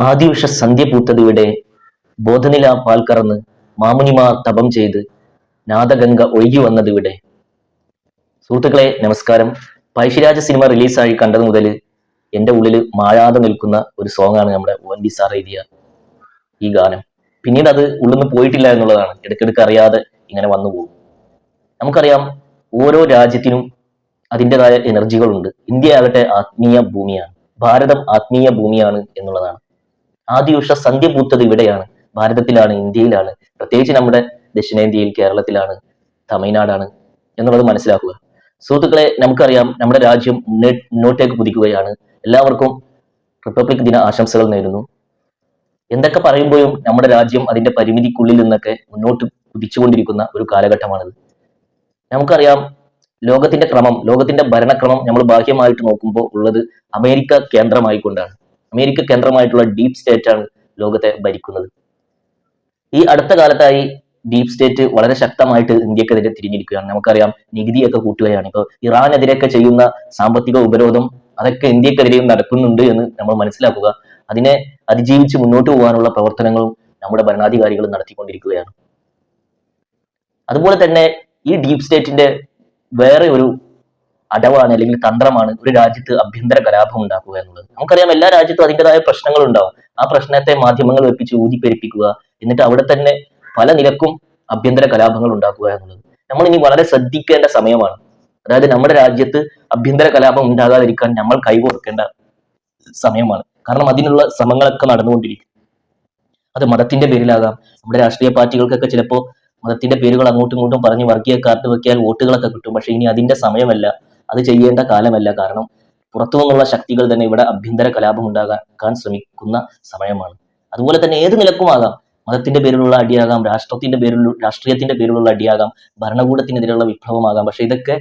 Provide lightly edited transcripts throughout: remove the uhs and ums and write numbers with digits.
ആദിയുഷ സന്ധ്യ പൂത്തതിവിടെ, ബോധനില പാൽ കറന്ന് മാമുനിമാർ തപം ചെയ്ത് നാദഗംഗ ഒഴുകി വന്നതിവിടെ. സുഹൃത്തുക്കളെ നമസ്കാരം. പഴശ്ശിരാജ സിനിമ റിലീസായി കണ്ടത് മുതൽ എൻ്റെ ഉള്ളിൽ മായാതെ നിൽക്കുന്ന ഒരു സോങ്ങാണ് നമ്മുടെ ONV സാർ എഴുതിയ ഈ ഗാനം. പിന്നീട് അത് ഉള്ളിൽ നിന്ന് പോയിട്ടില്ല എന്നുള്ളതാണ്. ഇടയ്ക്കിടയ്ക്ക് അറിയാതെ ഇങ്ങനെ വന്നു പോകും. നമുക്കറിയാം, ഓരോ രാജ്യത്തിനും അതിൻ്റെതായ എനർജികളുണ്ട്. ഇന്ത്യ ആകട്ടെ ആത്മീയ ഭൂമിയാണ്, ഭാരതം ആത്മീയ ഭൂമിയാണ് എന്നുള്ളതാണ്. ആദിയുഷ സന്ധ്യ പൂത്തത് ഇവിടെയാണ്, ഭാരതത്തിലാണ്, ഇന്ത്യയിലാണ്, പ്രത്യേകിച്ച് നമ്മുടെ ദക്ഷിണേന്ത്യയിൽ, കേരളത്തിലാണ്, തമിഴ്നാടാണ് എന്നുള്ളത് മനസ്സിലാക്കുക. സുഹൃത്തുക്കളെ, നമുക്കറിയാം നമ്മുടെ രാജ്യം മുന്നോട്ടേക്ക് കുതിക്കുകയാണ്. എല്ലാവർക്കും റിപ്പബ്ലിക് ദിന ആശംസകൾ നേരുന്നു. എന്തൊക്കെ പറയുമ്പോഴും നമ്മുടെ രാജ്യം അതിന്റെ പരിമിതിക്കുള്ളിൽ നിന്നൊക്കെ മുന്നോട്ട് കുതിച്ചുകൊണ്ടിരിക്കുന്ന ഒരു കാലഘട്ടമാണിത്. നമുക്കറിയാം, ലോകത്തിന്റെ ക്രമം, ലോകത്തിന്റെ ഭരണക്രമം നമ്മൾ ബാഹ്യമായിട്ട് നോക്കുമ്പോൾ ഉള്ളത് അമേരിക്ക കേന്ദ്രമായിക്കൊണ്ടാണ്. അമേരിക്ക കേന്ദ്രമായിട്ടുള്ള ഡീപ് സ്റ്റേറ്റ് ആണ് ലോകത്തെ ഭരിക്കുന്നത്. ഈ അടുത്ത കാലത്തായി ഡീപ് സ്റ്റേറ്റ് വളരെ ശക്തമായിട്ട് ഇന്ത്യക്കെതിരെ തിരിഞ്ഞിരിക്കുകയാണ്. നമുക്കറിയാം, നികുതിയൊക്കെ കൂട്ടുകയാണ്. ഇപ്പോൾ ഇറാനെതിരെയൊക്കെ ചെയ്യുന്ന സാമ്പത്തിക ഉപരോധം അതൊക്കെ ഇന്ത്യക്കെതിരെയും നടക്കുന്നുണ്ട് എന്ന് നമ്മൾ മനസ്സിലാക്കുക. അതിനെ അതിജീവിച്ച് മുന്നോട്ട് പോകാനുള്ള പ്രവർത്തനങ്ങളും നമ്മുടെ ഭരണാധികാരികൾ നടത്തിക്കൊണ്ടിരിക്കുകയാണ്. അതുപോലെ തന്നെ ഈ ഡീപ് സ്റ്റേറ്റിന്റെ വേറെ ഒരു അടവാണ് അല്ലെങ്കിൽ തന്ത്രമാണ് ഒരു രാജ്യത്ത് ആഭ്യന്തര കലാപം ഉണ്ടാക്കുക എന്നുള്ളത്. നമുക്കറിയാം, എല്ലാ രാജ്യത്തും അതിൻ്റെതായ പ്രശ്നങ്ങൾ ഉണ്ടാവും. ആ പ്രശ്നത്തെ മാധ്യമങ്ങൾ വെപ്പിച്ച് ഊതിപ്പെരിപ്പിക്കുക, എന്നിട്ട് അവിടെ തന്നെ പല നിലക്കും ആഭ്യന്തര കലാപങ്ങൾ ഉണ്ടാക്കുക എന്നുള്ളത് നമ്മൾ ഇനി വളരെ ശ്രദ്ധിക്കേണ്ട സമയമാണ്. അതായത് നമ്മുടെ രാജ്യത്ത് ആഭ്യന്തര കലാപം ഉണ്ടാകാതിരിക്കാൻ നമ്മൾ കൈകോർക്കേണ്ട സമയമാണ്. കാരണം അതിനുള്ള ശ്രമങ്ങളൊക്കെ നടന്നുകൊണ്ടിരിക്കും. അത് മതത്തിന്റെ പേരിലാകാം. നമ്മുടെ രാഷ്ട്രീയ പാർട്ടികൾക്കൊക്കെ ചിലപ്പോൾ മതത്തിന്റെ പേരുകൾ അങ്ങോട്ടും ഇങ്ങോട്ടും പറഞ്ഞ് വർഗീയ കാർഡ് വെക്കിയാൽ വോട്ടുകളൊക്കെ കിട്ടും. പക്ഷെ ഇനി അതിന്റെ സമയമല്ല, അത് ചെയ്യേണ്ട കാലമല്ല. കാരണം പുറത്തു നിന്നുള്ള ശക്തികൾ തന്നെ ഇവിടെ ആഭ്യന്തര കലാപം ഉണ്ടാക്കാൻ ശ്രമിക്കുന്ന സമയമാണ്. അതുപോലെ തന്നെ ഏത് നിലക്കുമാകാം, മതത്തിന്റെ പേരിലുള്ള അടിയാകാം, രാഷ്ട്രീയത്തിന്റെ പേരിലുള്ള അടിയാകാം, ഭരണകൂടത്തിനെതിരെയുള്ള വിപ്ലവമാകാം. പക്ഷെ ഇതൊക്കെ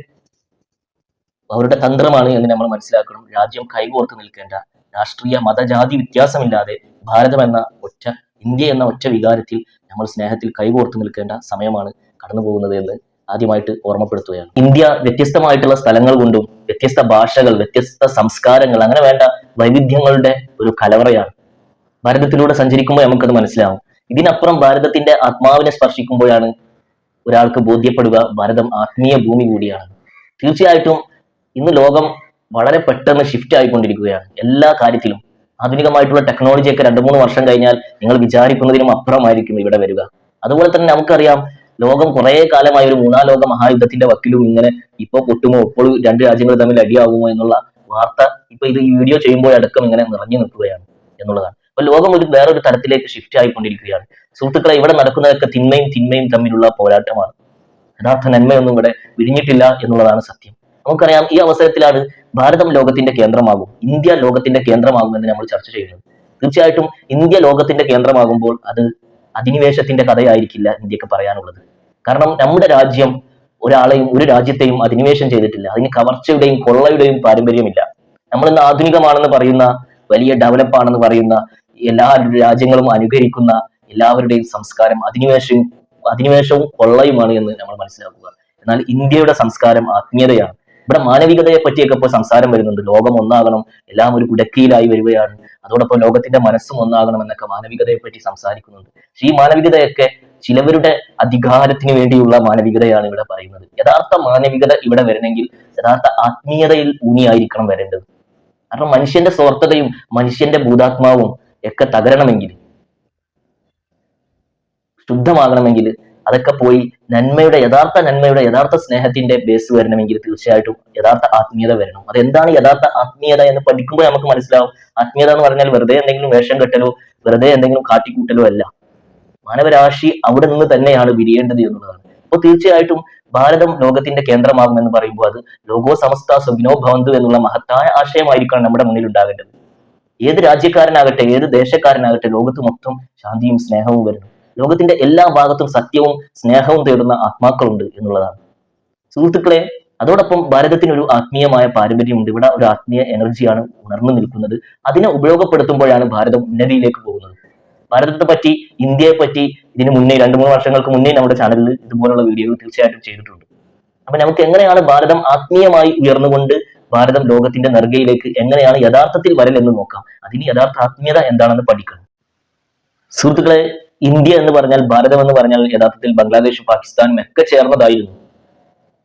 അവരുടെ തന്ത്രമാണ് എന്ന് നമ്മൾ മനസ്സിലാക്കണം. രാജ്യം കൈകോർത്ത് നിൽക്കേണ്ട, രാഷ്ട്രീയ മതജാതി വ്യത്യാസമില്ലാതെ ഭാരതം എന്ന ഒറ്റ, ഇന്ത്യ എന്ന ഒറ്റ വികാരത്തിൽ നമ്മൾ സ്നേഹത്തിൽ കൈകോർത്ത് നിൽക്കേണ്ട സമയമാണ് കടന്നു പോകുന്നത് എന്ന് ആദ്യമായിട്ട് ഓർമ്മപ്പെടുത്തുകയാണ്. ഇന്ത്യ വ്യത്യസ്തമായിട്ടുള്ള സ്ഥലങ്ങൾ കൊണ്ടും വ്യത്യസ്ത ഭാഷകൾ, വ്യത്യസ്ത സംസ്കാരങ്ങൾ, അങ്ങനെ വേണ്ട വൈവിധ്യങ്ങളുടെ ഒരു കലവറയാണ്. ഭാരതത്തിലൂടെ സഞ്ചരിക്കുമ്പോൾ നമുക്കത് മനസ്സിലാവും. ഇതിനപ്പുറം ഭാരതത്തിന്റെ ആത്മാവിനെ സ്പർശിക്കുമ്പോഴാണ് ഒരാൾക്ക് ബോധ്യപ്പെടുക ഭാരതം ആത്മീയ ഭൂമി കൂടിയാണ്. തീർച്ചയായിട്ടും ഇന്ന് ലോകം വളരെ പെട്ടെന്ന് ഷിഫ്റ്റ് ആയിക്കൊണ്ടിരിക്കുകയാണ് എല്ലാ കാര്യത്തിലും. ആധുനികമായിട്ടുള്ള ടെക്നോളജിയൊക്കെ 2-3 വർഷം കഴിഞ്ഞാൽ നിങ്ങൾ വിചാരിക്കുന്നതിനും അപ്പുറമായിരിക്കും ഇവിടെ വരിക. അതുപോലെ തന്നെ നമുക്കറിയാം, ലോകം കുറെ കാലമായി ഒരു 3ാം ലോക മഹായുദ്ധത്തിന്റെ വക്കിലും ഇങ്ങനെ ഇപ്പോൾ പൊട്ടുമോ, ഇപ്പോൾ രണ്ട് രാജ്യങ്ങൾ തമ്മിൽ അടിയാവുമോ എന്നുള്ള വാർത്ത ഇപ്പൊ ഈ വീഡിയോ ചെയ്യുമ്പോഴടക്കം ഇങ്ങനെ നിറഞ്ഞു നിൽക്കുകയാണ് എന്നുള്ളതാണ്. അപ്പൊ ലോകം വേറൊരു തരത്തിലേക്ക് ഷിഫ്റ്റ് ആയിക്കൊണ്ടിരിക്കുകയാണ്. സുഹൃത്തുക്കളെ, ഇവിടെ നടക്കുന്നതൊക്കെ തിന്മയും തമ്മിലുള്ള പോരാട്ടമാണ്. യഥാർത്ഥ നന്മയൊന്നും ഇവിടെ വിരിഞ്ഞിട്ടില്ല എന്നുള്ളതാണ് സത്യം. നമുക്കറിയാം, ഈ അവസരത്തിലാണ് ഭാരതം ലോകത്തിന്റെ കേന്ദ്രമാകും, ഇന്ത്യ ലോകത്തിന്റെ കേന്ദ്രമാകുമെന്ന് നമ്മൾ ചർച്ച ചെയ്യുന്നത്. തീർച്ചയായിട്ടും ഇന്ത്യ ലോകത്തിന്റെ കേന്ദ്രമാകുമ്പോൾ അത് അധിനിവേശത്തിന്റെ കഥയായിരിക്കില്ല ഇന്ത്യക്ക് പറയാനുള്ളത്. കാരണം നമ്മുടെ രാജ്യം ഒരാളെയും ഒരു രാജ്യത്തെയും അധിനിവേശം ചെയ്തിട്ടില്ല. അതിന് കവർച്ചയുടെയും കൊള്ളയുടെയും പാരമ്പര്യമില്ല. നമ്മൾ ഇന്ന് ആധുനികമാണെന്ന് പറയുന്ന, വലിയ ഡെവലപ്പ് ആണെന്ന് പറയുന്ന, എല്ലാ രാജ്യങ്ങളും അനുകരിക്കുന്ന എല്ലാവരുടെയും സംസ്കാരം അധിനിവേശവും കൊള്ളയുമാണ് എന്ന് നമ്മൾ മനസ്സിലാക്കുക. എന്നാൽ ഇന്ത്യയുടെ സംസ്കാരം ആത്മീയതയാണ്. ഇവിടെ മാനവികതയെ പറ്റിയൊക്കെ ഇപ്പോൾ സംസാരം വരുന്നുണ്ട്. ലോകം ഒന്നാകണം, എല്ലാം ഒരു കുടക്കീഴിലായി വരികയാണ്, അതോടൊപ്പം ലോകത്തിന്റെ മനസ്സും ഒന്നാകണം എന്നൊക്കെ മാനവികതയെ പറ്റി സംസാരിക്കുന്നുണ്ട്. പക്ഷെ ഈ മാനവികതയൊക്കെ ചിലവരുടെ അധികാരത്തിന് വേണ്ടിയുള്ള മാനവികതയാണ് ഇവിടെ പറയുന്നത്. യഥാർത്ഥ മാനവികത ഇവിടെ വരണമെങ്കിൽ യഥാർത്ഥ ആത്മീയതയിൽ ഊന്നിയായിരിക്കണം വരേണ്ടത്. കാരണം മനുഷ്യന്റെ സ്വാർത്ഥതയും മനുഷ്യന്റെ ഭൂതാത്മാവും ഒക്കെ തകരണമെങ്കിൽ, ശുദ്ധമാകണമെങ്കിൽ, അതൊക്കെ പോയി യഥാർത്ഥ സ്നേഹത്തിന്റെ ബേസ് വരണമെങ്കിൽ തീർച്ചയായിട്ടും യഥാർത്ഥ ആത്മീയത വരണം. അതെന്താണ് യഥാർത്ഥ ആത്മീയത എന്ന് പഠിക്കുമ്പോൾ നമുക്ക് മനസ്സിലാവും. ആത്മീയത എന്ന് പറഞ്ഞാൽ വെറുതെ എന്തെങ്കിലും വേഷം കെട്ടലോ വെറുതെ എന്തെങ്കിലും കാട്ടിക്കൂട്ടലോ അല്ല. മാനവരാശി അവിടെ നിന്ന് തന്നെയാണ് വിരിയേണ്ടത് എന്നുള്ളതാണ്. അപ്പോൾ തീർച്ചയായിട്ടും ഭാരതം ലോകത്തിന്റെ കേന്ദ്രമാകുമെന്ന് പറയുമ്പോൾ അത് ലോകോ സമസ്ത സുഖിനോ ഭവന്തു എന്നുള്ള മഹത്തായ ആശയമായിരിക്കണം നമ്മുടെ മുന്നിൽ ഉണ്ടാകേണ്ടത്. ഏത് രാജ്യക്കാരനാകട്ടെ, ഏത് ദേശക്കാരനാകട്ടെ, ലോകത്ത് മൊത്തം ശാന്തിയും സ്നേഹവും വരണം. ലോകത്തിന്റെ എല്ലാ ഭാഗത്തും സത്യവും സ്നേഹവും തേടുന്ന ആത്മാക്കളുണ്ട് എന്നുള്ളതാണ്. സുഹൃത്തുക്കളെ, അതോടൊപ്പം ഭാരതത്തിന് ഒരു ആത്മീയമായ പാരമ്പര്യമുണ്ട്. ഇവിടെ ഒരു ആത്മീയ എനർജിയാണ് ഉണർന്നു നിൽക്കുന്നത്. അതിനെ ഉപയോഗപ്പെടുത്തുമ്പോഴാണ് ഭാരതം ഉന്നതിയിലേക്ക് പോകുന്നത്. ഭാരതത്തെ പറ്റി, ഇന്ത്യയെ പറ്റി ഇതിന് മുന്നേ 2-3 വർഷങ്ങൾക്ക് മുന്നേ നമ്മുടെ ചാനലിൽ ഇതുപോലുള്ള വീഡിയോകൾ തീർച്ചയായിട്ടും ചെയ്തിട്ടുണ്ട്. അപ്പൊ നമുക്ക് എങ്ങനെയാണ് ഭാരതം ആത്മീയമായി ഉയർന്നുകൊണ്ട് ഭാരതം ലോകത്തിന്റെ നെറുകയിലേക്ക് എങ്ങനെയാണ് യഥാർത്ഥത്തിൽ വരലെന്ന് നോക്കാം. അതിന് യഥാർത്ഥ ആത്മീയത എന്താണെന്ന് പഠിക്കണം. സുഹൃത്തുക്കളെ, ഇന്ത്യ എന്ന് പറഞ്ഞാൽ, ഭാരതം എന്ന് പറഞ്ഞാൽ യഥാർത്ഥത്തിൽ ബംഗ്ലാദേശും പാകിസ്ഥാനും ഒക്കെ ചേർന്നതായിരുന്നു.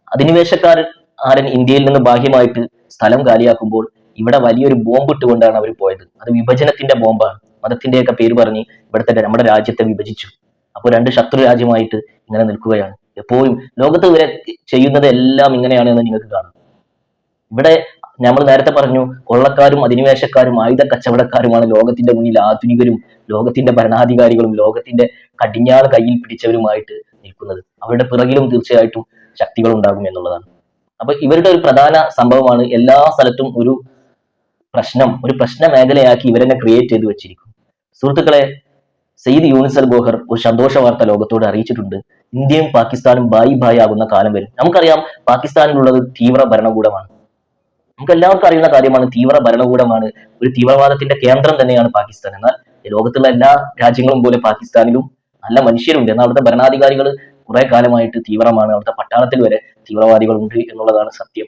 അധിനിവേശക്കാരൻ ഇന്ത്യയിൽ നിന്ന് ബാഹ്യമായിട്ട് സ്ഥലം കാലിയാക്കുമ്പോൾ ഇവിടെ വലിയൊരു ബോംബ് ഇട്ടുകൊണ്ടാണ് അവർ പോയത്. അത് വിഭജനത്തിന്റെ ബോംബാണ്. മതത്തിന്റെയൊക്കെ പേര് പറഞ്ഞ് നമ്മുടെ രാജ്യത്തെ വിഭജിച്ചു. അപ്പോൾ രണ്ട് ശത്രു രാജ്യമായിട്ട് ഇങ്ങനെ നിൽക്കുകയാണ്. എപ്പോഴും ലോകത്ത് ഇവരെ ചെയ്യുന്നത് എല്ലാം ഇങ്ങനെയാണെന്ന് നിങ്ങൾക്ക് കാണാം. ഇവിടെ നമ്മൾ നേരത്തെ പറഞ്ഞു, കൊള്ളക്കാരും അധിനിവേശക്കാരും ആയുധ കച്ചവടക്കാരുമാണ് ലോകത്തിന്റെ മുന്നിൽ ആധുനികരും ലോകത്തിന്റെ ഭരണാധികാരികളും ലോകത്തിന്റെ കടിഞ്ഞാറ് കയ്യിൽ പിടിച്ചവരുമായിട്ട് നിൽക്കുന്നത്. അവരുടെ പിറകിലും തീർച്ചയായിട്ടും ശക്തികൾ ഉണ്ടാകും എന്നുള്ളതാണ്. അപ്പൊ ഇവരുടെ ഒരു പ്രധാന സംഭവമാണ് എല്ലാ സ്ഥലത്തും ഒരു പ്രശ്ന മേഖലയാക്കി ഇവരെന്നെ ക്രിയേറ്റ് ചെയ്ത് വെച്ചിരിക്കും. സുഹൃത്തുക്കളെ, സയ്യിദ് യൂനിസ് അൽ ബോഹർ ഒരു സന്തോഷ വാർത്ത ലോകത്തോട് അറിയിച്ചിട്ടുണ്ട്. ഇന്ത്യയും പാകിസ്ഥാനും ബായി ബായി ആകുന്ന കാലം വരും. നമുക്കറിയാം, പാകിസ്ഥാനിലുള്ളത് തീവ്ര ഭരണകൂടമാണ്. നമുക്ക് എല്ലാവർക്കും അറിയുന്ന കാര്യമാണ്, തീവ്ര ഭരണകൂടമാണ്. ഒരു തീവ്രവാദത്തിന്റെ കേന്ദ്രം തന്നെയാണ് പാകിസ്ഥാൻ. എന്നാൽ ലോകത്തുള്ള എല്ലാ രാജ്യങ്ങളും പോലെ പാകിസ്ഥാനിലും നല്ല മനുഷ്യരുണ്ട്. എന്നാൽ അവിടുത്തെ ഭരണാധികാരികൾ കുറെ കാലമായിട്ട് തീവ്രമാണ്. അവിടുത്തെ പട്ടാളത്തിൽ വരെ തീവ്രവാദികളുണ്ട് എന്നുള്ളതാണ് സത്യം.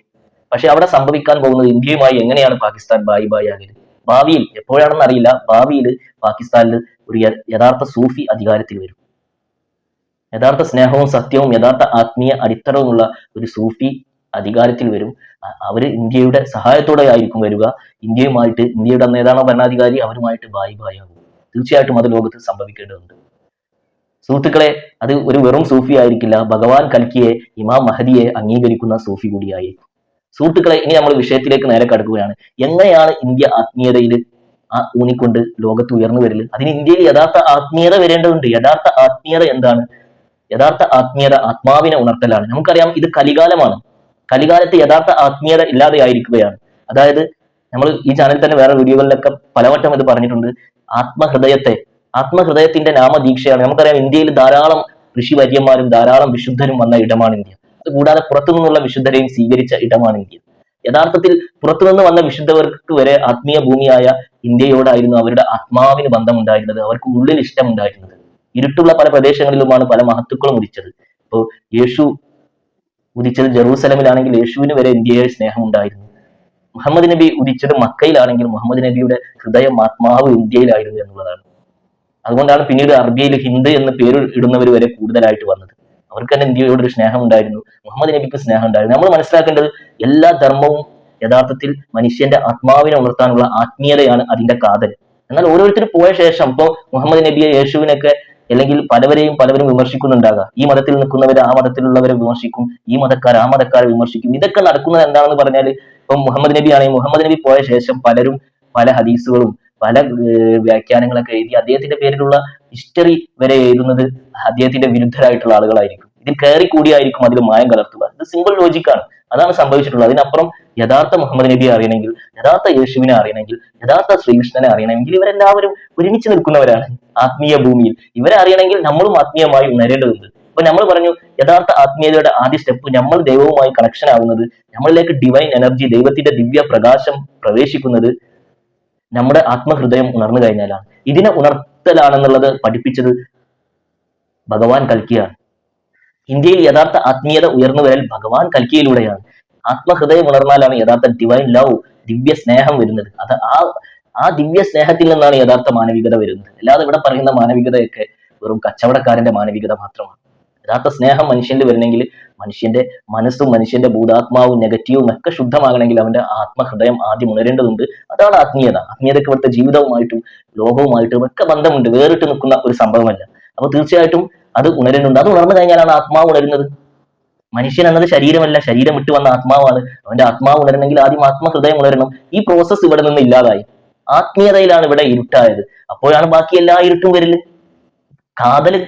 പക്ഷെ അവിടെ സംഭവിക്കാൻ പോകുന്നത്, ഇന്ത്യയുമായി എങ്ങനെയാണ് പാകിസ്ഥാൻ ബായി ബായി ആകരുത്? ഭാവിയിൽ, എപ്പോഴാണെന്ന് അറിയില്ല, ഭാവിയിൽ പാകിസ്ഥാനിൽ ഒരു യഥാർത്ഥ സൂഫി അധികാരത്തിൽ വരും. യഥാർത്ഥ സ്നേഹവും സത്യവും യഥാർത്ഥ ആത്മീയ അടിത്തറവുമുള്ള ഒരു സൂഫി അധികാരത്തിൽ വരും. അവര് ഇന്ത്യയുടെ സഹായത്തോടെ ആയിരിക്കും വരിക. ഇന്ത്യയുമായിട്ട്, ഇന്ത്യയുടെ അന്ന് ഏതാണോ ഭരണാധികാരി, അവരുമായിട്ട് ബായി ബായി ആകും. തീർച്ചയായിട്ടും അത് ലോകത്ത് സംഭവിക്കേണ്ടതുണ്ട്. സുഹൃത്തുക്കളെ, അത് ഒരു വെറും സൂഫി ആയിരിക്കില്ല, ഭഗവാൻ കൽക്കിയെ, ഇമാം മഹദിയെ അംഗീകരിക്കുന്ന സൂഫി കൂടിയായിരിക്കും. സുഹൃത്തുക്കളെ, ഇനി നമ്മൾ വിഷയത്തിലേക്ക് നേരെ കടക്കുകയാണ്. എങ്ങനെയാണ് ഇന്ത്യ ആത്മീയതയിൽ ഊന്നിക്കൊണ്ട് ലോകത്ത് ഉയർന്നു വരല്? അതിന് ഇന്ത്യയിൽ യഥാർത്ഥ ആത്മീയത വരേണ്ടതുണ്ട്. യഥാർത്ഥ ആത്മീയത എന്താണ്? യഥാർത്ഥ ആത്മീയത ആത്മാവിനെ ഉണർത്തലാണ്. നമുക്കറിയാം, ഇത് കലികാലമാണ്. കലികാലത്ത് യഥാർത്ഥ ആത്മീയത ഇല്ലാതെ ആയിരിക്കുകയാണ്. അതായത് നമ്മൾ ഈ ചാനലിൽ തന്നെ വേറെ വീഡിയോകളിലൊക്കെ പലവട്ടം ഇത് പറഞ്ഞിട്ടുണ്ട്. ആത്മഹൃദയത്തിന്റെ നാമദീക്ഷയാണ്. നമുക്കറിയാം, ഇന്ത്യയിൽ ധാരാളം ഋഷിവര്യന്മാരും ധാരാളം വിശുദ്ധരും വന്ന ഇടമാണ് ഇന്ത്യ. അതുകൂടാതെ പുറത്തു നിന്നുള്ള വിശുദ്ധരെയും സ്വീകരിച്ച ഇടമാണ് ഇന്ത്യ. യഥാർത്ഥത്തിൽ പുറത്തുനിന്ന് വന്ന വിശുദ്ധവർക്ക് വരെ ആത്മീയ ഭൂമിയായ ഇന്ത്യയോടായിരുന്നു അവരുടെ ആത്മാവിന് ബന്ധമുണ്ടായിരുന്നത്, അവർക്ക് ഉള്ളിൽ ഇഷ്ടമുണ്ടായിരുന്നത്. ഇരുട്ടുള്ള പല പ്രദേശങ്ങളിലുമാണ് പല മഹത്തുക്കളും ഉദിച്ചത്. ഇപ്പോ യേശു ഉദിച്ചത് ജെറൂസലമിലാണെങ്കിൽ യേശുവിന് വരെ ഇന്ത്യയിൽ സ്നേഹമുണ്ടായിരുന്നു. മുഹമ്മദ് നബി ഉദിച്ചത് മക്കയിലാണെങ്കിൽ മുഹമ്മദ് നബിയുടെ ഹൃദയം, ആത്മാവ് ഇന്ത്യയിലായിരുന്നു എന്നുള്ളതാണ്. അതുകൊണ്ടാണ് പിന്നീട് അറബിയിൽ ഹിന്ദ് എന്ന് പേര് ഇടുന്നവർ വരെ കൂടുതലായിട്ട് വന്നത്. അവർക്ക് തന്നെ ഇന്ത്യയോടൊരു സ്നേഹം ഉണ്ടായിരുന്നു, മുഹമ്മദ് നബിക്ക് സ്നേഹം ഉണ്ടായിരുന്നു. നമ്മൾ മനസ്സിലാക്കേണ്ടത്, എല്ലാ ധർമ്മവും യഥാർത്ഥത്തിൽ മനുഷ്യന്റെ ആത്മാവിനെ ഉണർത്താനുള്ള ആത്മീയതയാണ് അതിന്റെ കാതൽ. എന്നാൽ ഓരോരുത്തർ പോയ ശേഷം, ഇപ്പോൾ മുഹമ്മദ് നബിയെ, യേശുവിനൊക്കെ അല്ലെങ്കിൽ പലവരും വിമർശിക്കുന്നുണ്ടാകാം. ഈ മതത്തിൽ നിൽക്കുന്നവർ ആ മതത്തിലുള്ളവരെ വിമർശിക്കും, ഈ മതക്കാർ ആ മതക്കാരെ വിമർശിക്കും. ഇതൊക്കെ നടക്കുന്നത് എന്താണെന്ന് പറഞ്ഞാൽ, ഇപ്പം മുഹമ്മദ് നബി ആണെങ്കിൽ മുഹമ്മദ് നബി പോയ ശേഷം പലരും പല ഹദീസുകളും പല വ്യാഖ്യാനങ്ങളൊക്കെ എഴുതി അദ്ദേഹത്തിന്റെ പേരിലുള്ള ഹിസ്റ്ററി വരെ എഴുതുന്നത് അദ്ദേഹത്തിന്റെ വിരുദ്ധരായിട്ടുള്ള ആളുകളായിരിക്കും. ഇതിൽ കയറി കൂടിയായിരിക്കും അതിൽ മായം കലർത്തുക. ഇത് സിമ്പിൾ ലോജിക്കാണ്. അതാണ് സംഭവിച്ചിട്ടുള്ളത്. അതിനപ്പുറം യഥാർത്ഥ മുഹമ്മദ് നബിയെ അറിയണമെങ്കിൽ, യഥാർത്ഥ യേശുവിനെ അറിയണമെങ്കിൽ, യഥാർത്ഥ ശ്രീകൃഷ്ണനെ അറിയണമെങ്കിൽ ഇവരെല്ലാവരും ഒരുമിച്ച് നിൽക്കുന്നവരാണ് ആത്മീയ ഭൂമിയിൽ. ഇവരെ അറിയണമെങ്കിൽ നമ്മളും ആത്മീയമായി ഉണരേണ്ടതുണ്ട്. അപ്പൊ നമ്മൾ പറഞ്ഞു, യഥാർത്ഥ ആത്മീയതയുടെ ആദ്യ സ്റ്റെപ്പ്, നമ്മൾ ദൈവവുമായി കണക്ഷൻ ആവുന്നത്, നമ്മളിലേക്ക് ഡിവൈൻ എനർജി, ദൈവത്തിന്റെ ദിവ്യ പ്രകാശം പ്രവേശിക്കുന്നത് നമ്മുടെ ആത്മഹൃദയം ഉണർന്നു കഴിഞ്ഞാലാണ്. ഇതിനെ ഉണർത്തലാണെന്നുള്ളത് പഠിപ്പിച്ചത് ഭഗവാൻ കൽക്കിയാണ്. ഇന്ത്യയിൽ യഥാർത്ഥ ആത്മീയത ഉയർന്നു വരൽ ഭഗവാൻ കൽക്കിയിലൂടെയാണ്. ആത്മഹൃദയം ഉണർന്നാലാണ് യഥാർത്ഥ ഡിവൈൻ ലവ്, ദിവ്യ സ്നേഹം വരുന്നത്. അത് ആ ദിവ്യ സ്നേഹത്തിൽ നിന്നാണ് യഥാർത്ഥ മാനവികത വരുന്നത്. അല്ലാതെ ഇവിടെ പറയുന്ന മാനവികതയൊക്കെ വെറും കച്ചവടക്കാരന്റെ മാനവികത മാത്രമാണ്. യഥാർത്ഥ സ്നേഹം മനുഷ്യന്റെ വരണമെങ്കിൽ മനുഷ്യന്റെ മനസ്സും മനുഷ്യന്റെ ഭൂതാത്മാവും നെഗറ്റീവും ഒക്കെ ശുദ്ധമാകണമെങ്കിൽ അവന്റെ ആത്മഹൃദയം ആദ്യം ഉണരേണ്ടതുണ്ട്. അതാണ് ആത്മീയത. ആത്മീയതയ്ക്ക് ഇവിടുത്തെ ജീവിതവുമായിട്ടും ലോകവുമായിട്ടും ഒക്കെ ബന്ധമുണ്ട്, വേറിട്ട് നിൽക്കുന്ന ഒരു സംഭവമല്ല. അപ്പൊ തീർച്ചയായിട്ടും അത് ഉണരുന്നുണ്ട്. അത് ഉണർന്നു കഴിഞ്ഞാലാണ് ആത്മാവ് ഉണരുന്നത്. മനുഷ്യൻ എന്നത് ശരീരമല്ല, ശരീരം വിട്ടു വന്ന ആത്മാവാണ്. അവന്റെ ആത്മാവ് ഉണരണമെങ്കിൽ ആദ്യം ആത്മഹൃദയം ഉണരണം. ഈ പ്രോസസ്സ് ഇവിടെ നിന്ന് ഇല്ലാതായി. ആത്മീയതയിലാണ് ഇവിടെ ഇരുട്ടായത്. അപ്പോഴാണ് ബാക്കി എല്ലാ ഇരുട്ടും വരല്. കാതല്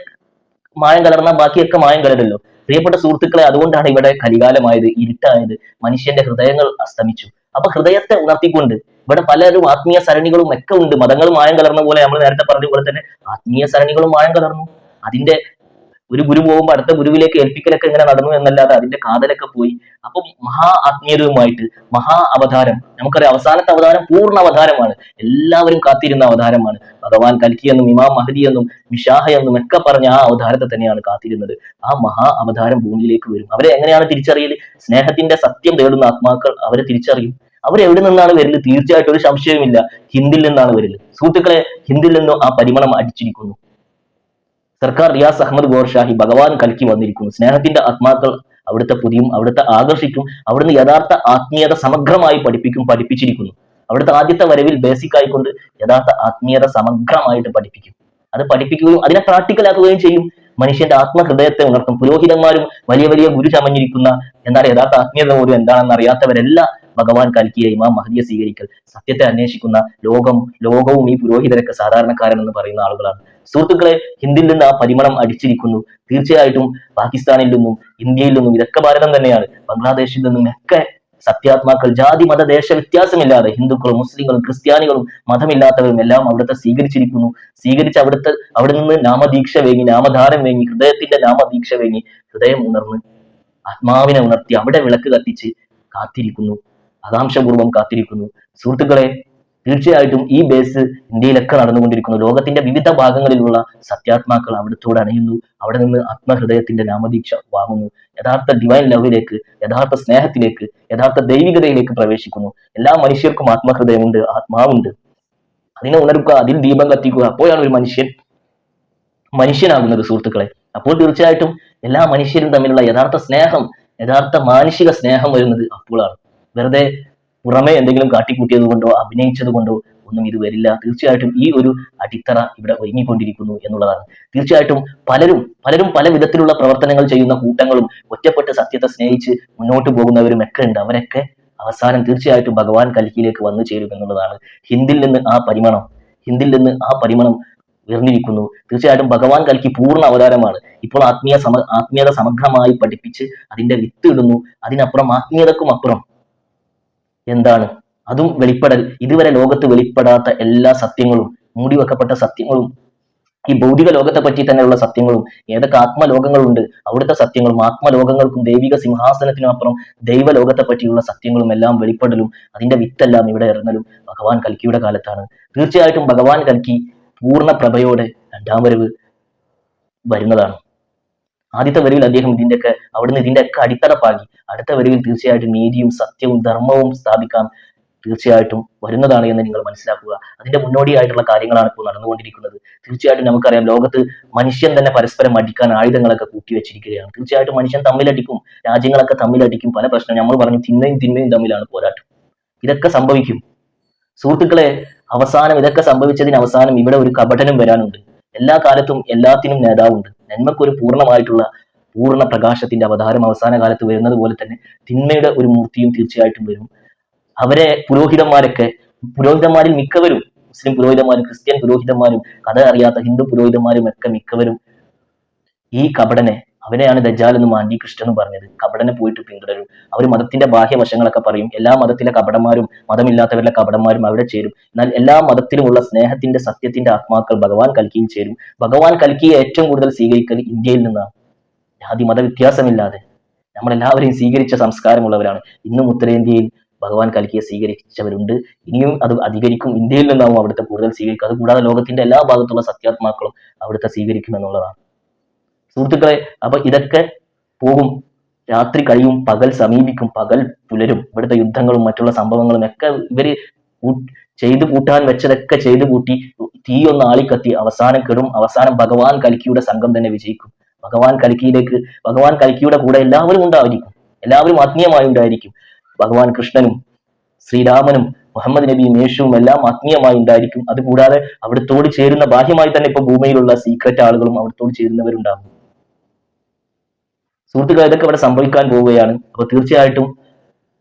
മായം കലർന്നാൽ ബാക്കിയൊക്കെ മായം കലരല്ലോ. പ്രിയപ്പെട്ട സുഹൃത്തുക്കളെ, അതുകൊണ്ടാണ് ഇവിടെ കലികാലമായത്, ഇരുട്ടായത്. മനുഷ്യന്റെ ഹൃദയങ്ങൾ അസ്തമിച്ചു. അപ്പൊ ഹൃദയത്തെ ഉണർത്തിക്കൊണ്ട് ഇവിടെ പലരും ആത്മീയ സരണികളും ഒക്കെ ഉണ്ട്. മതങ്ങൾ മായം കലർന്ന പോലെ, നമ്മൾ നേരത്തെ പറഞ്ഞ പോലെ തന്നെ ആത്മീയ സരണികളും മായം കലർന്നു. അതിന്റെ ഒരു ഗുരു പോകുമ്പോൾ അടുത്ത ഗുരുവിലേക്ക് ഏൽപ്പിക്കലൊക്കെ ഇങ്ങനെ നടന്നു എന്നല്ലാതെ അതിന്റെ കാതലൊക്കെ പോയി. അപ്പൊ മഹാ ആത്മീയതയുമായിട്ട് മഹാ അവതാരം, നമുക്കറിയാം അവസാനത്തെ അവതാരം പൂർണ്ണ അവതാരമാണ്. എല്ലാവരും കാത്തിരുന്ന അവതാരമാണ്. ഭഗവാൻ കൽക്കി എന്നും ഇമാം മഹദി എന്നും മിഷാഹ എന്നും ഒക്കെ പറഞ്ഞ ആ അവതാരത്തെ തന്നെയാണ് കാത്തിരുന്നത്. ആ മഹാ അവതാരം ഭൂമിയിലേക്ക് വരും. അവരെ എങ്ങനെയാണ് തിരിച്ചറിയല്? സ്നേഹത്തിന്റെ സത്യം തേടുന്ന ആത്മാക്കൾ അവരെ തിരിച്ചറിയും. അവരെവിടെ നിന്നാണ് വരുന്നത്? തീർച്ചയായിട്ടും ഒരു സംശയവുമില്ല, ഹിന്ദിൽ നിന്നാണ് വരുന്നത്. സുഹൃത്തുക്കളെ, ഹിന്ദിൽ നിന്നും ആ പരിമളം അടിച്ചിരിക്കുന്നു. സർക്കാർ റിയാസ് അഹമ്മദ് ഗോർ ഷാഹി ഭഗവാൻ കൽക്കി വന്നിരിക്കുന്നു. സ്നേഹത്തിന്റെ ആത്മാക്കൾ അവിടുത്തെ പുതിയും, അവിടുത്തെ ആകർഷിക്കും, അവിടുന്ന് യഥാർത്ഥ ആത്മീയത സമഗ്രമായി പഠിപ്പിച്ചിരിക്കുന്നു. അവിടുത്തെ ആദ്യത്തെ വരവിൽ ബേസിക് ആയിക്കൊണ്ട് യഥാർത്ഥ ആത്മീയത സമഗ്രമായിട്ട് പഠിപ്പിക്കും. അത് പഠിപ്പിക്കുകയും അതിനെ പ്രാക്ടിക്കലാക്കുകയും ചെയ്യും. മനുഷ്യന്റെ ആത്മഹൃദയത്തെ ഉണർത്തും. പുരോഹിതന്മാരും വലിയ വലിയ ഗുരു ചമഞ്ഞിരിക്കുന്ന, എന്നാൽ യഥാർത്ഥ ആത്മീയത പോലും എന്താണെന്ന് അറിയാത്തവരെല്ലാം ഭഗവാൻ കൽക്കിയെ ഇമാം മഹദിയെ സ്വീകരിക്കൽ. സത്യത്തെ അന്വേഷിക്കുന്ന ലോകവും ഈ പുരോഹിതരൊക്കെ സാധാരണക്കാരൻ എന്ന് പറയുന്ന ആളുകളാണ്. സുഹൃത്തുക്കളെ, ഹിന്ദിയിൽ നിന്ന് ആ പരിമളം അടിച്ചിരിക്കുന്നു. തീർച്ചയായിട്ടും പാകിസ്ഥാനിൽ നിന്നും ഇന്ത്യയിൽ നിന്നും, ഇതൊക്കെ ഭാരതം തന്നെയാണ്, ബംഗ്ലാദേശിൽ നിന്നും ഒക്കെ സത്യാത്മാക്കൾ ജാതി മത ദേശ വ്യത്യാസമില്ലാതെ ഹിന്ദുക്കളും മുസ്ലിങ്ങളും ക്രിസ്ത്യാനികളും മതമില്ലാത്തവരും എല്ലാം അവിടുത്തെ സ്വീകരിച്ചിരിക്കുന്നു. സ്വീകരിച്ച് അവിടെ നിന്ന് നാമദീക്ഷ വേങ്ങി, നാമധാരം വേങ്ങി, ഹൃദയത്തിന്റെ നാമദീക്ഷ വേങ്ങി, ഹൃദയം ഉണർന്ന് ആത്മാവിനെ ഉണർത്തി അവിടെ വിളക്ക് കത്തിച്ച് കാത്തിരിക്കുന്നു, ആകാംക്ഷപൂർവ്വം കാത്തിരിക്കുന്നു. സുഹൃത്തുക്കളെ, തീർച്ചയായിട്ടും ഈ ബേസ് ഇന്ത്യയിലൊക്കെ നടന്നുകൊണ്ടിരിക്കുന്നു. ലോകത്തിന്റെ വിവിധ ഭാഗങ്ങളിലുള്ള സത്യാത്മാക്കൾ അവിടത്തോട് അണയുന്നു. അവിടെ നിന്ന് ആത്മഹൃദയത്തിന്റെ നാമദീക്ഷ വാങ്ങുന്നു. യഥാർത്ഥ ഡിവൈൻ ലവിലേക്ക്, യഥാർത്ഥ സ്നേഹത്തിലേക്ക്, യഥാർത്ഥ ദൈവികതയിലേക്ക് പ്രവേശിക്കുന്നു. എല്ലാ മനുഷ്യർക്കും ആത്മഹൃദയമുണ്ട്, ആത്മാവുണ്ട്. അതിനെ ഉണർക്കുക, അതിൽ ദീപം കത്തിക്കുക. അപ്പോഴാണ് ഒരു മനുഷ്യനാകുന്നത് സുഹൃത്തുക്കളെ. അപ്പോൾ തീർച്ചയായിട്ടും എല്ലാ മനുഷ്യരും തമ്മിലുള്ള യഥാർത്ഥ സ്നേഹം, യഥാർത്ഥ മാനുഷിക സ്നേഹം വരുന്നത് അപ്പോഴാണ്. വെറുതെ പുറമെ എന്തെങ്കിലും കാട്ടിക്കൂട്ടിയത് കൊണ്ടോ അഭിനയിച്ചത് കൊണ്ടോ ഒന്നും ഇത് വരില്ല. തീർച്ചയായിട്ടും ഈ ഒരു അടിത്തറ ഇവിടെ ഒരുങ്ങിക്കൊണ്ടിരിക്കുന്നു എന്നുള്ളതാണ്. തീർച്ചയായിട്ടും പലരും പല വിധത്തിലുള്ള പ്രവർത്തനങ്ങൾ ചെയ്യുന്ന കൂട്ടങ്ങളും ഒറ്റപ്പെട്ട് സത്യത്തെ സ്നേഹിച്ച് മുന്നോട്ട് പോകുന്നവരും ഒക്കെ ഉണ്ട്. അവരൊക്കെ അവസാനം തീർച്ചയായിട്ടും ഭഗവാൻ കൽക്കിയിലേക്ക് വന്നു ചേരും എന്നുള്ളതാണ്. ഹിന്ദിൽ നിന്ന് ആ പരിമളം ഉയർന്നിരിക്കുന്നു. തീർച്ചയായിട്ടും ഭഗവാൻ കൽക്കി പൂർണ്ണ അവതാരമാണ്. ഇപ്പോൾ ആത്മീയത സമഗ്രമായി പഠിപ്പിച്ച് അതിന്റെ വിത്ത് ഇടുന്നു. അതിനപ്പുറം ആത്മീയതക്കും അപ്പുറം എന്താണ്? അതും വെളിപ്പെടൽ. ഇതുവരെ ലോകത്ത് വെളിപ്പെടാത്ത എല്ലാ സത്യങ്ങളും, മൂടിവെക്കപ്പെട്ട സത്യങ്ങളും, ഈ ഭൗതിക ലോകത്തെ പറ്റി തന്നെയുള്ള സത്യങ്ങളും, ഏതൊക്കെ ആത്മലോകങ്ങളുണ്ട് അവിടുത്തെ സത്യങ്ങളും, ആത്മലോകങ്ങൾക്കും ദൈവിക സിംഹാസനത്തിനും അപ്പുറം ദൈവലോകത്തെ പറ്റിയുള്ള സത്യങ്ങളും എല്ലാം വെളിപ്പെടലും അതിന്റെ വിത്തെല്ലാം ഇവിടെ ഇറങ്ങലും ഭഗവാൻ കൽക്കിയുടെ കാലത്താണ്. തീർച്ചയായിട്ടും ഭഗവാൻ കൽക്കി പൂർണ്ണ പ്രഭയോടെ രണ്ടാം വരവ് വരുന്നതാണ്. ആദ്യത്തെ വരവിൽ അദ്ദേഹം അവിടുന്ന് ഇതിന്റെയൊക്കെ അടിത്തറ പാകി. അടുത്ത വരവിൽ തീർച്ചയായിട്ടും നീതിയും സത്യവും ധർമ്മവും സ്ഥാപിക്കാൻ തീർച്ചയായിട്ടും വരുന്നതാണ് എന്ന് നിങ്ങൾ മനസ്സിലാക്കുക. അതിന്റെ മുന്നോടിയായിട്ടുള്ള കാര്യങ്ങളാണ് ഇപ്പോൾ നടന്നുകൊണ്ടിരിക്കുന്നത്. തീർച്ചയായിട്ടും നമുക്കറിയാം, ലോകത്ത് മനുഷ്യൻ തന്നെ പരസ്പരം അടിക്കാൻ ആയുധങ്ങളൊക്കെ കൂട്ടിവെച്ചിരിക്കുകയാണ്. തീർച്ചയായിട്ടും മനുഷ്യൻ തമ്മിലടിക്കും, രാജ്യങ്ങളൊക്കെ തമ്മിലടിക്കും, പല പ്രശ്നം. നമ്മൾ പറഞ്ഞു തിന്മയും തമ്മിലാണ് പോരാട്ടം. ഇതൊക്കെ സംഭവിക്കും സുഹൃത്തുക്കളെ. ഇതൊക്കെ സംഭവിച്ചതിന് അവസാനം ഇവിടെ ഒരു കപടനം വരാനുണ്ട്. എല്ലാ കാലത്തും എല്ലാത്തിനും നേതാവുണ്ട്. നന്മക്കൊരു പൂർണ്ണ പ്രകാശത്തിന്റെ അവതാരം അവസാന കാലത്ത് വരുന്നത് പോലെ തന്നെ തിന്മയുടെ ഒരു മൂർത്തിയും തീർച്ചയായിട്ടും വരും. അവരെ പുരോഹിതന്മാരിൽ മിക്കവരും, മുസ്ലിം പുരോഹിതന്മാരും ക്രിസ്ത്യൻ പുരോഹിതന്മാരും കഥ അറിയാത്ത ഹിന്ദു പുരോഹിതന്മാരും ഒക്കെ മിക്കവരും ഈ കപടനെ, അവനെയാണ് ദജ്ജാൽ എന്നും ആന്റിക്രിസ്റ്റ് എന്നും പറഞ്ഞത്, കപടനെ പോയിട്ട് പിന്തുടരും. അവർ മതത്തിന്റെ ബാഹ്യവശങ്ങളൊക്കെ പറയും. എല്ലാ മതത്തിലെ കപടന്മാരും മതമില്ലാത്തവരുടെ കപടന്മാരും അവിടെ ചേരും. എന്നാൽ എല്ലാ മതത്തിലുമുള്ള സ്നേഹത്തിന്റെ സത്യത്തിന്റെ ആത്മാക്കൾ ഭഗവാൻ കൽക്കിയിൽ ചേരും. ഭഗവാൻ കൽക്കിയെ ഏറ്റവും കൂടുതൽ സ്വീകരിക്കൽ ഇന്ത്യയിൽ നിന്നാണ്. ജാതി മത വ്യത്യാസമില്ലാതെ നമ്മളെല്ലാവരെയും സ്വീകരിച്ച സംസ്കാരമുള്ളവരാണ്. ഇന്നും ഉത്തരേന്ത്യയിൽ ഭഗവാൻ കൽക്കിയെ സ്വീകരിച്ചവരുണ്ട്. ഇനിയും അത് അധികരിക്കും. ഇന്ത്യയിൽ നിന്നാവും അവിടുത്തെ കൂടുതൽ സ്വീകരിക്കുക. അതുകൂടാതെ ലോകത്തിന്റെ എല്ലാ ഭാഗത്തുള്ള സത്യാത്മാക്കളും അവിടുത്തെ സ്വീകരിക്കും എന്നുള്ളതാണ് സുഹൃത്തുക്കളെ. അപ്പൊ ഇതൊക്കെ പോകും. രാത്രി കഴിയും, പകൽ സമീപിക്കും, പകൽ പുലരും. ഇവിടുത്തെ യുദ്ധങ്ങളും മറ്റുള്ള സംഭവങ്ങളും ഒക്കെ ഇവര് ചെയ്തു കൂട്ടാൻ വെച്ചതൊക്കെ ചെയ്തു കൂട്ടി തീയൊന്ന് ആളിക്കത്തി അവസാനം കെടും. അവസാനം ഭഗവാൻ കൽക്കിയുടെ സംഘം തന്നെ വിജയിക്കും. ഭഗവാൻ കൽക്കിയുടെ കൂടെ എല്ലാവരും ഉണ്ടായിരിക്കും. എല്ലാവരും ആത്മീയമായി ഉണ്ടായിരിക്കും. ഭഗവാൻ കൃഷ്ണനും ശ്രീരാമനും മുഹമ്മദ് നബിയും യേശുവും എല്ലാം ആത്മീയമായി ഉണ്ടായിരിക്കും. അതുകൂടാതെ അവിടത്തോട് ചേരുന്ന ബാഹ്യമായി തന്നെ ഇപ്പൊ ഭൂമിയിലുള്ള സീക്രറ്റ് ആളുകളും അവിടത്തോട് ചേരുന്നവരുണ്ടാകും. സുഹൃത്തുക്കളെ, ഇതൊക്കെ ഇവിടെ സംഭവിക്കാൻ പോവുകയാണ്. അപ്പൊ തീർച്ചയായിട്ടും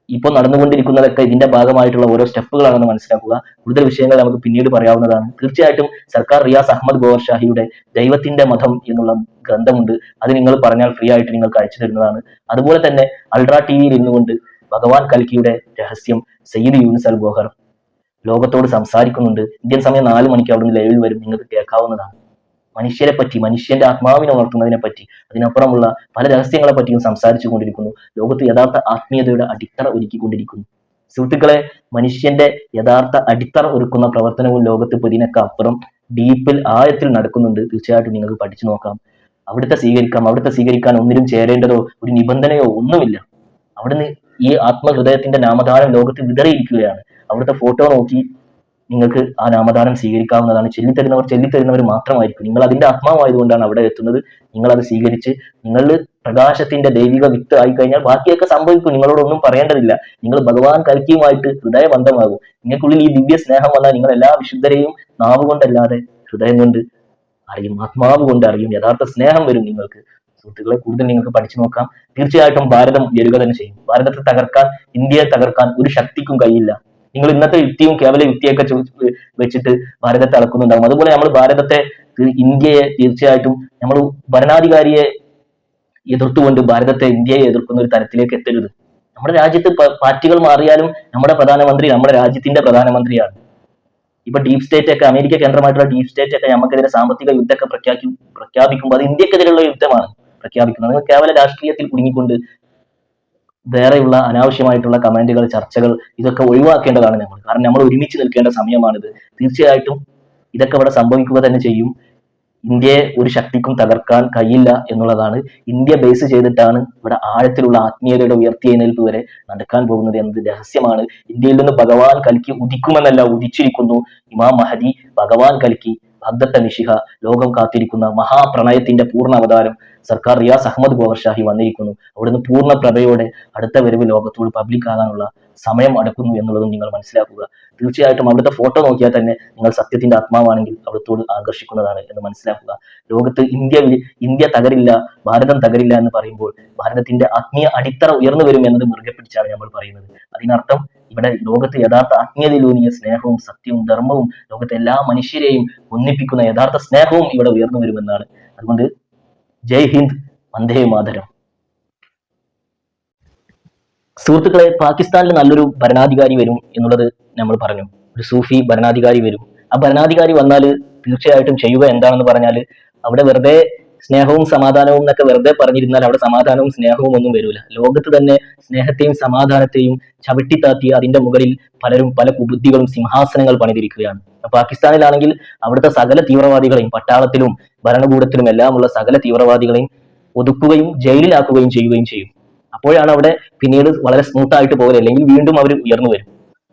ഇപ്പോൾ നടന്നുകൊണ്ടിരിക്കുന്നതൊക്കെ ഇതിന്റെ ഭാഗമായിട്ടുള്ള ഓരോ സ്റ്റെപ്പുകളാണെന്ന് മനസ്സിലാക്കുക. കൂടുതൽ വിഷയങ്ങൾ നമുക്ക് പിന്നീട് പറയാവുന്നതാണ്. തീർച്ചയായിട്ടും സർക്കാർ റിയാസ് അഹമ്മദ് ഗോർ ഷാഹിയുടെ ദൈവത്തിന്റെ മതം എന്നുള്ള ഗ്രന്ഥമുണ്ട്. അത് നിങ്ങൾ പറഞ്ഞാൽ ഫ്രീ ആയിട്ട് നിങ്ങൾക്ക് അയച്ചു തരുന്നതാണ്. അതുപോലെ തന്നെ അൾട്രാ ടിവിയിൽ ഇരുന്നുകൊണ്ട് ഭഗവാൻ കൽക്കിയുടെ രഹസ്യം സയ്യിദ് യൂനുസ് അൽ ഗോഹർ ലോകത്തോട് സംസാരിക്കുന്നുണ്ട്. ഇന്ത്യൻ സമയം 4 മണിക്ക് അവിടുന്ന് ലൈവിൽ വരും. നിങ്ങൾക്ക് കേൾക്കാവുന്നതാണ്. മനുഷ്യരെ പറ്റി, മനുഷ്യന്റെ ആത്മാവിനെ ഉണർത്തുന്നതിനെ പറ്റി, അതിനപ്പുറമുള്ള പല രഹസ്യങ്ങളെ പറ്റിയും സംസാരിച്ചു കൊണ്ടിരിക്കുന്നു. ലോകത്ത് യഥാർത്ഥ ആത്മീയതയുടെ അടിത്തറ ഒരുക്കിക്കൊണ്ടിരിക്കുന്നു. സുഹൃത്തുക്കളെ, മനുഷ്യന്റെ യഥാർത്ഥ അടിത്തറ ഒരുക്കുന്ന പ്രവർത്തനവും ലോകത്ത് ഇപ്പൊ ഇതിനൊക്കെ അപ്പുറം ഡീപ്പിൽ ആഴത്തിൽ നടക്കുന്നുണ്ട്. തീർച്ചയായിട്ടും നിങ്ങൾക്ക് പഠിച്ചു നോക്കാം. അവിടുത്തെ സ്വീകരിക്കാൻ ഒന്നിനും ചേരേണ്ടതോ ഒരു നിബന്ധനയോ ഒന്നുമില്ല. അവിടുന്ന് ഈ ആത്മഹൃദയത്തിന്റെ നാമധാരം ലോകത്ത് വിതറിയിരിക്കുകയാണ്. അവിടുത്തെ ഫോട്ടോ നോക്കി നിങ്ങൾക്ക് ആ നാമധാനം സ്വീകരിക്കാവുന്നതാണ്. ചൊല്ലിത്തരുന്നവർ മാത്രമായിരിക്കും. നിങ്ങൾ അതിന്റെ ആത്മാവായതുകൊണ്ടാണ് അവിടെ എത്തുന്നത്. നിങ്ങൾ അത് സ്വീകരിച്ച് നിങ്ങൾ പ്രകാശത്തിന്റെ ദൈവിക വിത്ത് ആയിക്കഴിഞ്ഞാൽ ബാക്കിയൊക്കെ സംഭവിക്കും. നിങ്ങളോടൊന്നും പറയേണ്ടതില്ല. നിങ്ങൾ ഭഗവാൻ കൽക്കിയുമായിട്ട് ഹൃദയബന്ധമാകും. നിങ്ങൾക്കുള്ളിൽ ഈ ദിവ്യ സ്നേഹം വന്നാൽ നിങ്ങൾ എല്ലാ വിശുദ്ധരെയും നാവ് കൊണ്ടല്ലാതെ ഹൃദയം കൊണ്ട് അറിയും, ആത്മാവ് കൊണ്ട് അറിയും. യഥാർത്ഥ സ്നേഹം വരും നിങ്ങൾക്ക്. സുഹൃത്തുക്കളെ, കൂടുതൽ നിങ്ങൾക്ക് പഠിച്ചു നോക്കാം. തീർച്ചയായിട്ടും ഭാരതം ഉയരുക തന്നെ ചെയ്യും. ഭാരതത്തെ തകർക്കാൻ, ഇന്ത്യയെ തകർക്കാൻ ഒരു ശക്തിക്കും കഴിയില്ല. നിങ്ങൾ ഇന്നത്തെ യുക്തിയും കേവല യുക്തിയൊക്കെ വെച്ചിട്ട് ഭാരതത്തെ അളക്കുന്നുണ്ടാകും. അതുപോലെ നമ്മൾ ഭാരതത്തെ, ഇന്ത്യയെ തീർച്ചയായിട്ടും നമ്മൾ ഭരണാധികാരിയെ എതിർത്തുകൊണ്ട് ഭാരതത്തെ, ഇന്ത്യയെ എതിർക്കുന്ന ഒരു തരത്തിലേക്ക് എത്തരുത്. നമ്മുടെ രാജ്യത്ത് പാർട്ടികൾ മാറിയാലും നമ്മുടെ പ്രധാനമന്ത്രി നമ്മുടെ രാജ്യത്തിന്റെ പ്രധാനമന്ത്രിയാണ്. ഇപ്പൊ ഡീപ് സ്റ്റേറ്റ് ഒക്കെ, അമേരിക്ക കേന്ദ്രമായിട്ടുള്ള ഡീപ് സ്റ്റേറ്റ് ഒക്കെ നമുക്കെതിരെ സാമ്പത്തിക യുദ്ധമൊക്കെ പ്രഖ്യാപിക്കുമ്പോൾ അത് ഇന്ത്യക്കെതിരെയുള്ള യുദ്ധമാണ് പ്രഖ്യാപിക്കുന്നത്. നിങ്ങൾ കേവല രാഷ്ട്രീയത്തിൽ കുടുങ്ങിക്കൊണ്ട് വേറെയുള്ള അനാവശ്യമായിട്ടുള്ള കമന്റുകൾ, ചർച്ചകൾ ഇതൊക്കെ ഒഴിവാക്കേണ്ടതാണ് നമ്മൾ. കാരണം നമ്മൾ ഒരുമിച്ച് നിൽക്കേണ്ട സമയമാണിത്. തീർച്ചയായിട്ടും ഇതൊക്കെ ഇവിടെ സംഭവിക്കുക തന്നെ ചെയ്യും. ഇന്ത്യയെ ഒരു ശക്തിക്കും തകർക്കാൻ കഴിയില്ല എന്നുള്ളതാണ്. ഇന്ത്യ ബേസ് ചെയ്തിട്ടാണ് ഇവിടെ ആഴത്തിലുള്ള ആത്മീയതയുടെ ഉയർത്തിയെഴുന്നേൽപ്പ് വരെ നടക്കാൻ പോകുന്നത് എന്നത് രഹസ്യമാണ്. ഇന്ത്യയിൽ നിന്ന് ഭഗവാൻ കൽക്കി ഉദിക്കുമെന്നല്ല, ഉദിച്ചിരിക്കുന്നു. ഇമാം മഹദി, ഭഗവാൻ കൽക്കി, ഭഗ്ദത്ത മിശിഹ, ലോകം കാത്തിരിക്കുന്ന മഹാപ്രണയത്തിന്റെ പൂർണ്ണ അവതാരം സർക്കാർ റിയാസ് അഹമ്മദ് ഗോവർ ഷാഹി വന്നിരിക്കുന്നു. അവിടുന്ന് പൂർണ്ണ പ്രഭയോടെ അടുത്ത വരവ് ലോകത്തോട് പബ്ലിക് ആകാനുള്ള സമയം അടുക്കുന്നു എന്നുള്ളതും നിങ്ങൾ മനസ്സിലാക്കുക. തീർച്ചയായിട്ടും അവിടുത്തെ ഫോട്ടോ നോക്കിയാൽ തന്നെ നിങ്ങൾ സത്യത്തിന്റെ ആത്മാവാണെങ്കിൽ അവിടത്തോട് ആകർഷിക്കുന്നതാണ് എന്ന് മനസ്സിലാക്കുക. ലോകത്ത് ഇന്ത്യ തകരില്ല, ഭാരതം തകരില്ല എന്ന് പറയുമ്പോൾ ഭാരതത്തിന്റെ ആത്മീയ അടിത്തറ ഉയർന്നു വരും എന്നത് മുറുകെ പിടിച്ചാണ് നമ്മൾ പറയുന്നത്. അതിനർത്ഥം ഇവിടെ ലോകത്ത് യഥാർത്ഥ ആത്മീയതയിലൂന്നിയ സ്നേഹവും സത്യവും ധർമ്മവും ലോകത്തെ എല്ലാ മനുഷ്യരെയും ഒന്നിപ്പിക്കുന്ന യഥാർത്ഥ സ്നേഹവും ഇവിടെ ഉയർന്നു വരുമെന്നാണ്. അതുകൊണ്ട് ജയ് ഹിന്ദ്, വന്ദേ മാതരം. സുഹൃത്തുക്കളെ, പാകിസ്ഥാനിൽ നല്ലൊരു ഭരണാധികാരി വരും എന്നുള്ളത് നമ്മൾ പറഞ്ഞു. ഒരു സൂഫി ഭരണാധികാരി വരും. ആ ഭരണാധികാരി വന്നാൽ തീർച്ചയായിട്ടും ചെയ്യുക എന്താണെന്ന് പറഞ്ഞാൽ, അവിടെ വെറുതെ സ്നേഹവും സമാധാനവും എന്നൊക്കെ വെറുതെ പറഞ്ഞിരുന്നാൽ അവിടെ സമാധാനവും സ്നേഹവും ഒന്നും വരില്ല. ലോകത്ത് തന്നെ സ്നേഹത്തെയും സമാധാനത്തെയും ചവിട്ടിത്താത്തി അതിന്റെ മുകളിൽ പലരും പല കുബുദ്ധികളും സിംഹാസനങ്ങൾ പണിതിരിക്കുകയാണ്. പാകിസ്ഥാനിലാണെങ്കിൽ അവിടുത്തെ സകല തീവ്രവാദികളെയും, പട്ടാളത്തിലും ഭരണകൂടത്തിലും എല്ലാമുള്ള സകല തീവ്രവാദികളെയും ഒതുക്കുകയും ജയിലിലാക്കുകയും ചെയ്യുകയും ചെയ്യും. അപ്പോഴാണ് അവിടെ പിന്നീട് വളരെ സ്മൂത്ത് ആയിട്ട് പോകല്, അല്ലെങ്കിൽ വീണ്ടും അവർ ഉയർന്നു വരും.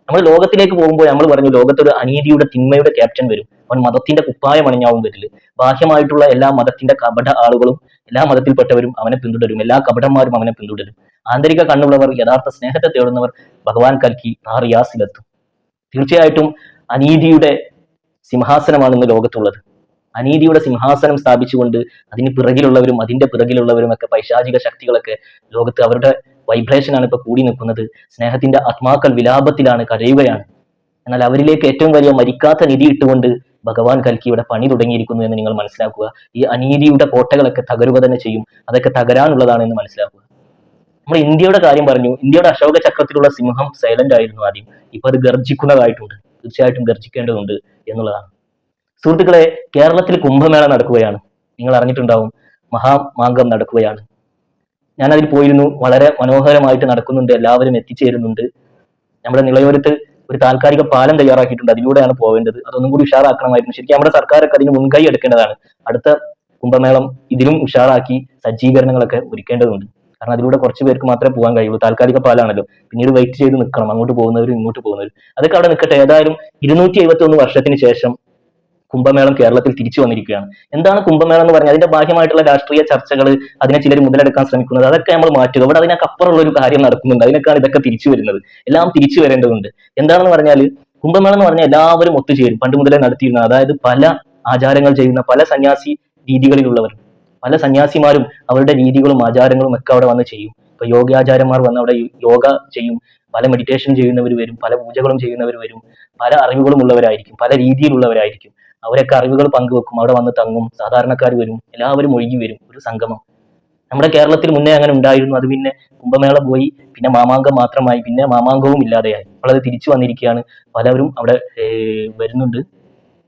നമ്മൾ ലോകത്തിലേക്ക് പോകുമ്പോൾ നമ്മൾ പറഞ്ഞു, ലോകത്തൊരു അനീതിയുടെ, തിന്മയുടെ ക്യാപ്റ്റൻ വരും. അവൻ മതത്തിന്റെ കുപ്പായം അണിഞ്ഞാവും വരില്ല. ബാഹ്യമായിട്ടുള്ള എല്ലാ മതത്തിന്റെ കപട ആളുകളും, എല്ലാ മതത്തിൽപ്പെട്ടവരും അവനെ പിന്തുടരും. എല്ലാ കപടന്മാരും അവനെ പിന്തുടരും. ആന്തരിക കണ്ണുള്ളവർ, യഥാർത്ഥ സ്നേഹത്തെ തേടുന്നവർ ഭഗവാൻ കൽക്കി റിയാസിലെത്തും. തീർച്ചയായിട്ടും അനീതിയുടെ സിംഹാസനമാണ് ഇന്ന് ലോകത്തുള്ളത്. അനീതിയുടെ സിംഹാസനം സ്ഥാപിച്ചുകൊണ്ട് അതിന് പിറകിലുള്ളവരും അതിന്റെ പിറകിലുള്ളവരും ഒക്കെ പൈശാചിക ശക്തികളൊക്കെ ലോകത്ത് അവരുടെ വൈബ്രേഷനാണ് ഇപ്പൊ കൂടി നിൽക്കുന്നത്. സ്നേഹത്തിന്റെ ആത്മാക്കൾ വിലാപത്തിലാണ്, കരയുകയാണ്. എന്നാൽ അവരിലേക്ക് ഏറ്റവും വലിയ മരിക്കാത്ത നിധി ഇട്ടുകൊണ്ട് ഭഗവാൻ കൽക്കി ഇവിടെ പണി തുടങ്ങിയിരിക്കുന്നു എന്ന് നിങ്ങൾ മനസ്സിലാക്കുക. ഈ അനീതിയുടെ കോട്ടകളൊക്കെ തകരുക തന്നെ ചെയ്യും. അതൊക്കെ തകരാനുള്ളതാണ് എന്ന് മനസ്സിലാക്കുക. നമ്മൾ ഇന്ത്യയുടെ കാര്യം പറഞ്ഞു. ഇന്ത്യയുടെ അശോക ചക്രത്തിലുള്ള സിംഹം സൈലന്റ് ആയിരുന്നു ആദ്യം. ഇപ്പൊ അത് ഗർജിക്കുന്നതായിട്ടുണ്ട്. തീർച്ചയായിട്ടും ഗർജിക്കേണ്ടതുണ്ട് എന്നുള്ളതാണ്. സുഹൃത്തുക്കളെ, കേരളത്തിൽ കുംഭമേള നടക്കുകയാണ്. നിങ്ങൾ അറിഞ്ഞിട്ടുണ്ടാവും, മഹാമാങ്കം നടക്കുകയാണ്. ഞാൻ അതിൽ പോയിരുന്നു. വളരെ മനോഹരമായിട്ട് നടക്കുന്നുണ്ട്. എല്ലാവരും എത്തിച്ചേരുന്നുണ്ട്. നമ്മുടെ നിളയോരത്ത് ഒരു താൽക്കാലിക പാലം തയ്യാറാക്കിയിട്ടുണ്ട്. അതിലൂടെയാണ് പോവേണ്ടത്. അതൊന്നും കൂടി ഉഷാറാക്കണമായിരുന്നു. ശരിക്കും നമ്മുടെ സർക്കാരൊക്കെ അതിന് മുൻകൈ എടുക്കേണ്ടതാണ്. അടുത്ത കുംഭമേളം ഇതിലും ഉഷാറാക്കി സജ്ജീകരണങ്ങളൊക്കെ ഒരുക്കേണ്ടതുണ്ട്. കാരണം അതിലൂടെ കുറച്ച് പേർക്ക് മാത്രമേ പോകാൻ കഴിയുള്ളൂ. താൽക്കാലിക പാലാണല്ലോ. പിന്നീട് വെയിറ്റ് ചെയ്ത് നിൽക്കണം, അങ്ങോട്ട് പോകുന്നവരും ഇങ്ങോട്ട് പോകുന്നവരും. അതൊക്കെ അവിടെ നിൽക്കട്ടെ. ഏതായാലും 271 വർഷത്തിന് ശേഷം കുംഭമേളം കേരളത്തിൽ തിരിച്ചു വന്നിരിക്കുകയാണ്. എന്താണ് കുംഭമേളം എന്ന് പറഞ്ഞാൽ? അതിന്റെ ബാഹ്യമായിട്ടുള്ള രാഷ്ട്രീയ ചർച്ചകൾ, അതിനെ ചിലർ മുതലെടുക്കാൻ ശ്രമിക്കുന്നത്, അതൊക്കെ നമ്മൾ മാറ്റുക. ഇവിടെ അതിനപ്പുറമുള്ള ഒരു കാര്യം നടക്കുന്നുണ്ട്. അതിനൊക്കെയാണ് ഇതൊക്കെ തിരിച്ചു വരുന്നത്. എല്ലാം തിരിച്ചു വരേണ്ടതുണ്ട്. എന്താണെന്ന് പറഞ്ഞാൽ, കുംഭമേളം എന്ന് പറഞ്ഞാൽ എല്ലാവരും ഒത്തുചേരും. പണ്ട് മുതലേ നടത്തിയിരുന്ന, അതായത് പല ആചാരങ്ങൾ ചെയ്യുന്ന പല സന്യാസി രീതികളിലുള്ളവർ, പല സന്യാസിമാരും അവരുടെ രീതികളും ആചാരങ്ങളും ഒക്കെ അവിടെ വന്ന് ചെയ്യും. ഇപ്പൊ യോഗാചാര്യന്മാർ വന്ന് അവിടെ യോഗ ചെയ്യും. പല മെഡിറ്റേഷൻ ചെയ്യുന്നവർ വരും, പല പൂജകളും ചെയ്യുന്നവർ വരും. പല അറിവുകളും ഉള്ളവരായിരിക്കും, പല രീതിയിലുള്ളവരായിരിക്കും. അവരൊക്കെ അറിവുകൾ പങ്കുവെക്കും. അവിടെ വന്ന് തങ്ങും. സാധാരണക്കാർ വരും. എല്ലാവരും ഒഴുകി വരും. ഒരു സംഗമം. നമ്മുടെ കേരളത്തിൽ മുന്നേ അങ്ങനെ ഉണ്ടായിരുന്നു. അത് പിന്നെ കുംഭമേള പോയി, പിന്നെ മാമാങ്കം മാത്രമായി, പിന്നെ മാമാങ്കവും ഇല്ലാതെയായി. അപ്പോൾ അത് തിരിച്ചു വന്നിരിക്കുകയാണ്. പലവരും അവിടെ വരുന്നുണ്ട്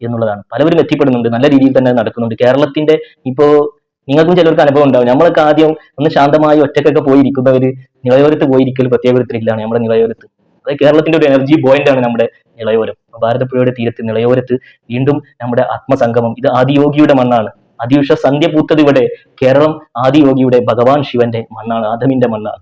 എന്നുള്ളതാണ്. പലവരും എത്തിപ്പെടുന്നുണ്ട്. നല്ല രീതിയിൽ തന്നെ നടക്കുന്നുണ്ട്. കേരളത്തിന്റെ ഇപ്പോ നിങ്ങൾക്കും ചിലർക്ക് അനുഭവം ഉണ്ടാവും. നമ്മളൊക്കെ ആദ്യം ഒന്ന് ശാന്തമായി ഒറ്റക്കൊക്കെ പോയിരിക്കുന്നവര് നിളയോരത്ത് പോയിരിക്കൽ പ്രത്യേക ഒരു ത്രില്ലാണ്. നമ്മുടെ നിളയോരത്ത് അത് കേരളത്തിന്റെ ഒരു എനർജി പോയിന്റ് ആണ് നമ്മുടെ നിളയോരം. ഭാരതപ്പുഴയുടെ തീരത്ത് നിളയോരത്ത് വീണ്ടും നമ്മുടെ ആത്മസംഗമം. ഇത് ആദിയോഗിയുടെ മണ്ണാണ്. അതിയുഷ സന്ധ്യ പൂത്തത് ഇവിടെ. കേരളം ആദിയോഗിയുടെ, ഭഗവാൻ ശിവന്റെ മണ്ണാണ്. ആദമിന്റെ മണ്ണാണ്.